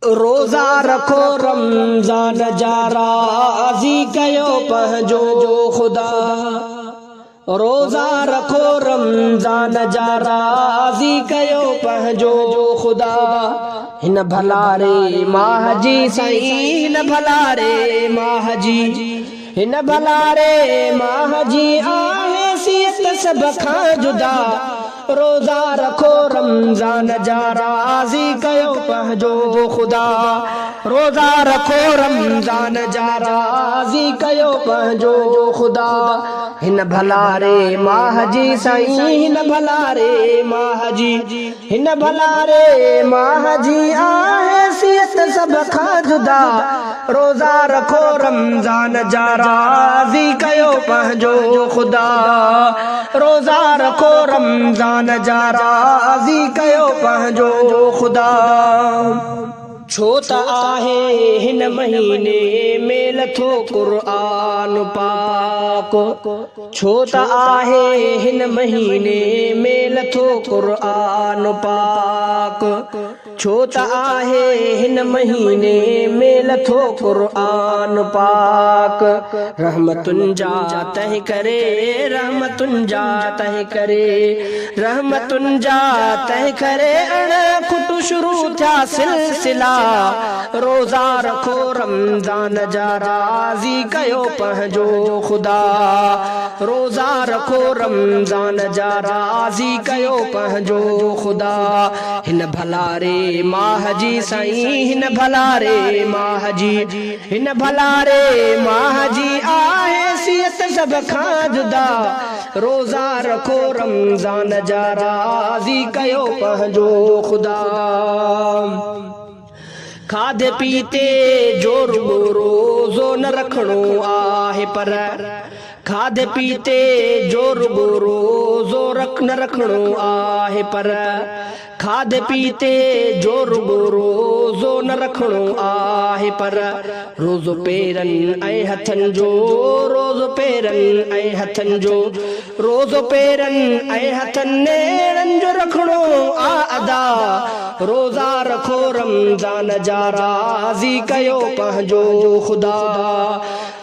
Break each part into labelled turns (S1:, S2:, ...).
S1: रोज़ा रखो रमज़ान जा राज़ी कयो पंहिंजो ख़ुदा। रोज़ा रखो रमज़ान जा राज़ी कयो पंहिंजो ख़ुदा। हिन भलारे माह जी साईं, हिन भलारे माह जी, हिन भलारे माह जी आहे सियत सभ खां जुदा। रोज़ा रखो रमज़ान जा राज़ी कयो पंहिंजो ख़ुदा। रोज़ा रखो रमज़ान जा राज़ी कयो पंहिंजो ख़ुदा। हिन भलारे माह जी साईं, हिन भलारे माह जी, हिन भलारे माह जी आहे सियत सभ खां जुदा। रोज़ा रखो रमज़ान जा राज़ी कयो पंहिंजो ख़ुदा। रोज़ा रखो रमज़ान जा राज़ी कयो पंहिंजो ख़ुदा। छो त आहे हिन महीने में लथो क़ुर्आन पाक। छो त आहे हिन महीने में लथो क़ुर्आन पाक। छो त आहे हिन महीने में लथो क़ुर्आन पाक। रहमतुन जा तंहिं करे, रहमतुन जा तंहिं करे, रहमतुन जा तंहिं करे अणखुट शुरू थिया सिलसिला। रोज़ा रखो रमज़ान जा राज़ी कयो पंहिंजो ख़ुदा। रोज़ा रखो रमज़ान जा राज़ी कयो पंहिंजो ख़ुदा। हिन भलारे माह जी साईं, हिन भलारे माह जी, हिन भलारे माह जी आहे सियत सभ खां जुदा। रोज़ा रखो रमज़ान जा राज़ी कयो पंहिंजो ख़ुदा। खाधे पीते जो रुगो रोज़ो न रखणो आहे, पर खाधे पीते जो रुगो रोज़ो न रखणो आहे, पर खाधे पीते जो रुगो रोज़ो न रखणो आहे, पर रोज़ो पेरनि ऐं हथनि जो, रोज़ो पेरनि ऐं हथनि जो, रोज़ो पेरनि ऐं हथनि नेरनि जो रखणो आ अदा। रोज़ा रखो रमज़ान जा राज़ी कयो पंहिंजो ख़ुदा।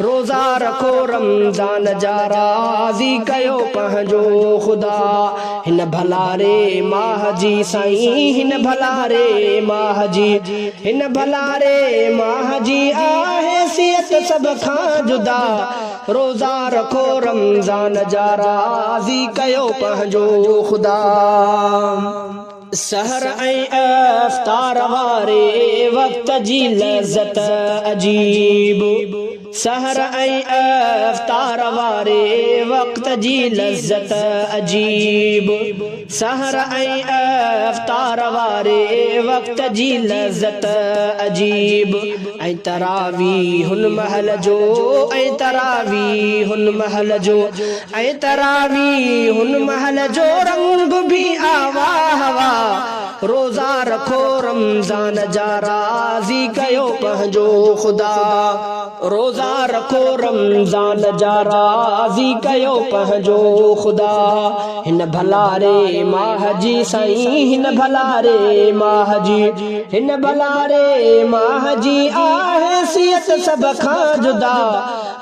S1: रोज़ा रखो रमज़ान जा राज़ी कयो पंहिंजो ख़ुदा। हिन भलारे माह जी साईं, हिन भलारे माह जी, हिन भलारे माह जी आहे सियत सभ खां जुदा। रोज़ा रखो रमज़ान जा राज़ी कयो पंहिंजो ख़ुदा। सहर ऐं अफ़्तार वारे वक़्त जी लज़्ज़त अजीब। सहर ऐं अफ़्तार वारे वक़्त जी लज़्ज़त अजीब। सहर ऐं अफ़्तार वारे वक़्त जी लज़्ज़त अजीब। ऐं तरावी हुन महल जो, ऐं तरावी हुन महल जो, ऐं तरावी हुन महल जो रंग भी आवा हवा। रोज़ा रखो रमज़ान जा राज़ी कयो पंहिंजो ख़ुदा। रोज़ा रखो रमज़ान जा राज़ी कयो पंहिंजो ख़ुदा। हिन भलारे माह जी साईं, हिन भलारे माह जी, हिन भलारे माह जी आहे सियत सभ खां जुदा।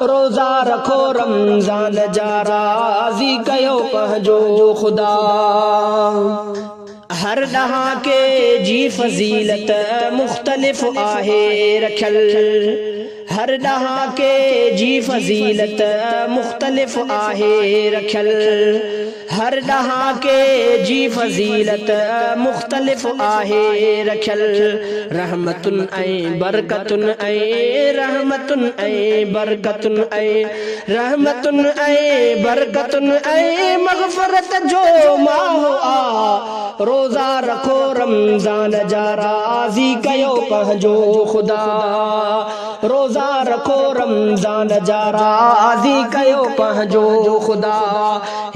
S1: रोज़ा रखो रमज़ान जा राज़ी कयो पंहिंजो ख़ुदा। हर ॾहाके जी फज़ीलत मुख़्तलिफ़ आहे रखियल। हर ॾहाके जी फज़ीलत मुख़्तलिफ़ आहे रखियल। हर ॾहाके जी फज़ीलत मुख़्तलिफ़ आहे रखियल। रहमतुन ऐं बरकतुन ऐं रहमतुन ऐं बरकतुन ऐं रहमतुन ऐं बरकतुन ऐं मग़फ़रत जो माह आ। रोज़ा रखो रमज़ान जा राज़ी कयो पंहिंजो ख़ुदा। रोज़ा रखो रमज़ान जा राज़ी कयो पंहिंजो ख़ुदा।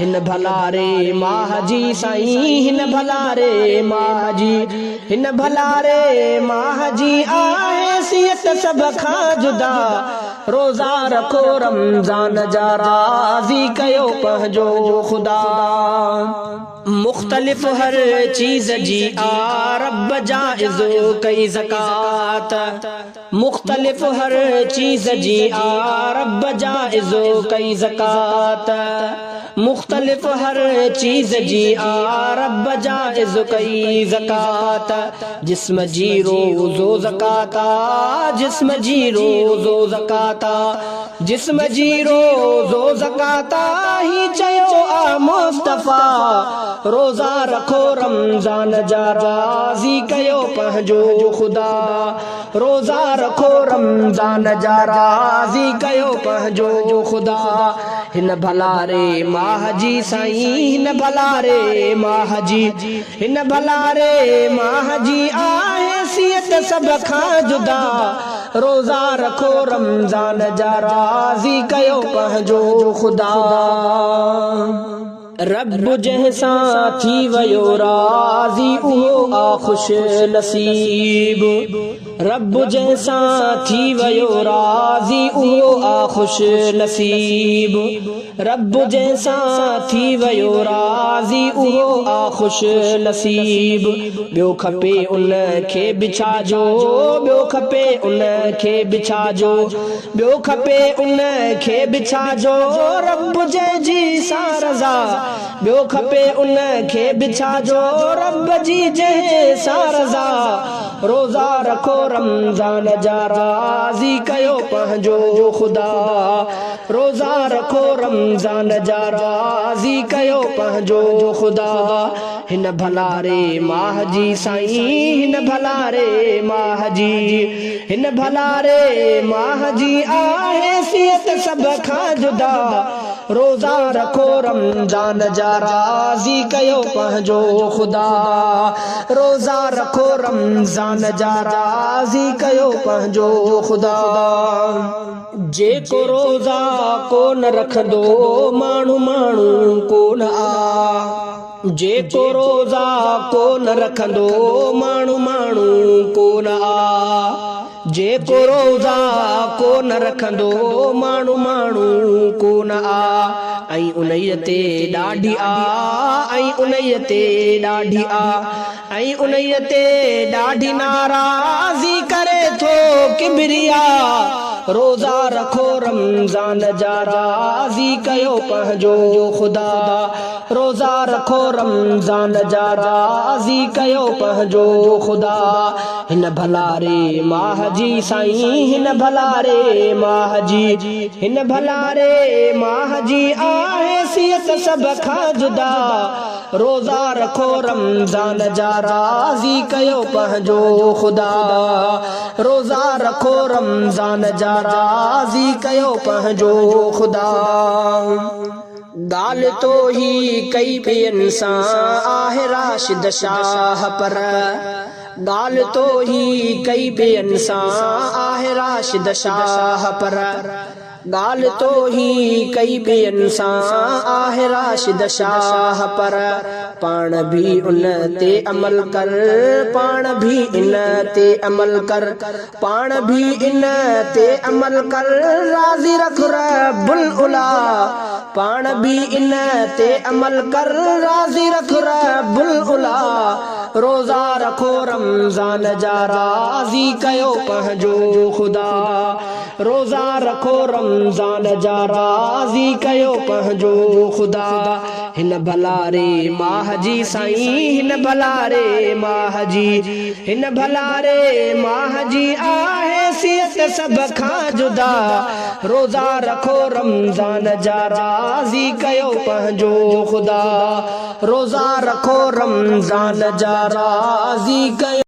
S1: हिन भलारे माह जी साईं, हिन भलारे माह जी, हिन भलारे माह जी आहे सियत सब खां जुदा रोज़ा रखो रमज़ान जा राज़ी कयो पंहिंजो ख़ुदा मुख़्तलिफ़ हर चीज़ जी आ रब जाइज़ कई ज़कात मुख़्तलिफ़ हर चीज़ जी आ रब जाइज़ कई ज़कात मुख़्तलिफ़ हर चीज़ जी आ रब जाइज़ कई ज़कात जिस्म जी रोज़ो ज़काता जिस्म जी रोज़ो ज़काता जिस्म जी रोज़ो ज़काता ही चयो आ मुस्तफ़ा रोज़ा रखो रमज़ान जा राज़ी कयो पंहिंजो ख़ुदा रोज़ा रखो रमज़ान जा राज़ी कयो पंहिंजो ख़ुदा हिन भला रे माह जी साईं हिन भला रे माह जी हिन भला रे माह जी आहे सियत सब खां जुदा रोज़ा रखो रमज़ान जा राज़ी कयो पंहिंजो ख़ुदा रब जंहिंसां थी वयो राज़ी उहो आ ख़ुश नसीब रब जंहिंसां थी वयो राज़ी उहो आ ख़ुश नसीब रब जंहिंसां थी वयो राज़ी उहो आ ख़ुश नसीब ॿियो खपे उन खे बिछाजो ॿियो खपे उन खे बिछाजो ॿियो खपे उन खे बिछाजो रब जंहिंजी सा रज़ा ॿियो खपे उन खे बिछाजो रब जी जंहिं सां रज़ा रोज़ा रखो रमज़ान जा राज़ी कयो पंहिंजो ख़ुदा रोज़ा रखो रमज़ान जा राज़ी कयो पंहिंजो ख़ुदा हिन भला रे माह जी साईं हिन भला रे माह जी हिन भला रे माह जी आहे सियत सब खां जुदा रोज़ा रखो रमज़ान जा राज़ी कयो पंहिंजो ख़ुदा रोज़ा रखो रमज़ान जा राज़ी कयो पंहिंजो ख़ुदा जेको रोज़ा कोन रखंदो माण्हू माण्हू कोन आ जेको रोज़ा कोन रखंदो माण्हू माण्हू कोन आ जेको रोज़ा कोन रखंदो माण्हू माण्हू कोन आ ऐं उन्हीअ ते ॾाढी आ ऐं उन्हीअ ते ॾाढी आ ऐं उन्हीअ ते ॾाढी नाराज़ी करे थो किबरिया रोज़ा रखो रमज़ान जा राज़ी कयो पंहिंजो ख़ुदा रोज़ा रखो रमज़ान जा राज़ी कयो पंहिंजो ख़ुदा हिन भला रे माह जी साईं हिन भला रे माह जी हिन भला रे माह जी आहे सियत सब खां जुदा रोज़ा रखो रमज़ान जा राज़ी कयो पंहिंजो ख़ुदा रोज़ा रखो रमज़ान जा राज़ी कयो पंहिंजो ख़ुदा ॻाल्हि तो ही कई ॿियनि सां आहे राशिद शाह पर ॻाल्हि तो ही कई ॿियनि सां आहे राशिद शाह पर ॻाल्हि तो ही कई ॿियनि सां आहे राशिद शाह पर पाण भी उन ते अमल कर पाण भी इन ते अमल कर पाण भी इन ते अमल कर राज़ी रख रब्बुल उला पाण भी इन ते अमल कर राज़ी रख रब्बुल उला रोज़ा रखो रमज़ान जा राज़ी कयो पंहिंजो ख़ुदा रोज़ा रखो रमज़ान जा राज़ी कयो पंहिंजो ख़ुदा हिन भला रे माह जी साईं हिन भला रे माह जी हिन भला रे माह जी आहे सियत सब खां जुदा रोज़ा रखो रमज़ान जा राज़ी कयो पंहिंजो ख़ुदा रोज़ा रखो रमज़ान जा राज़ी कयो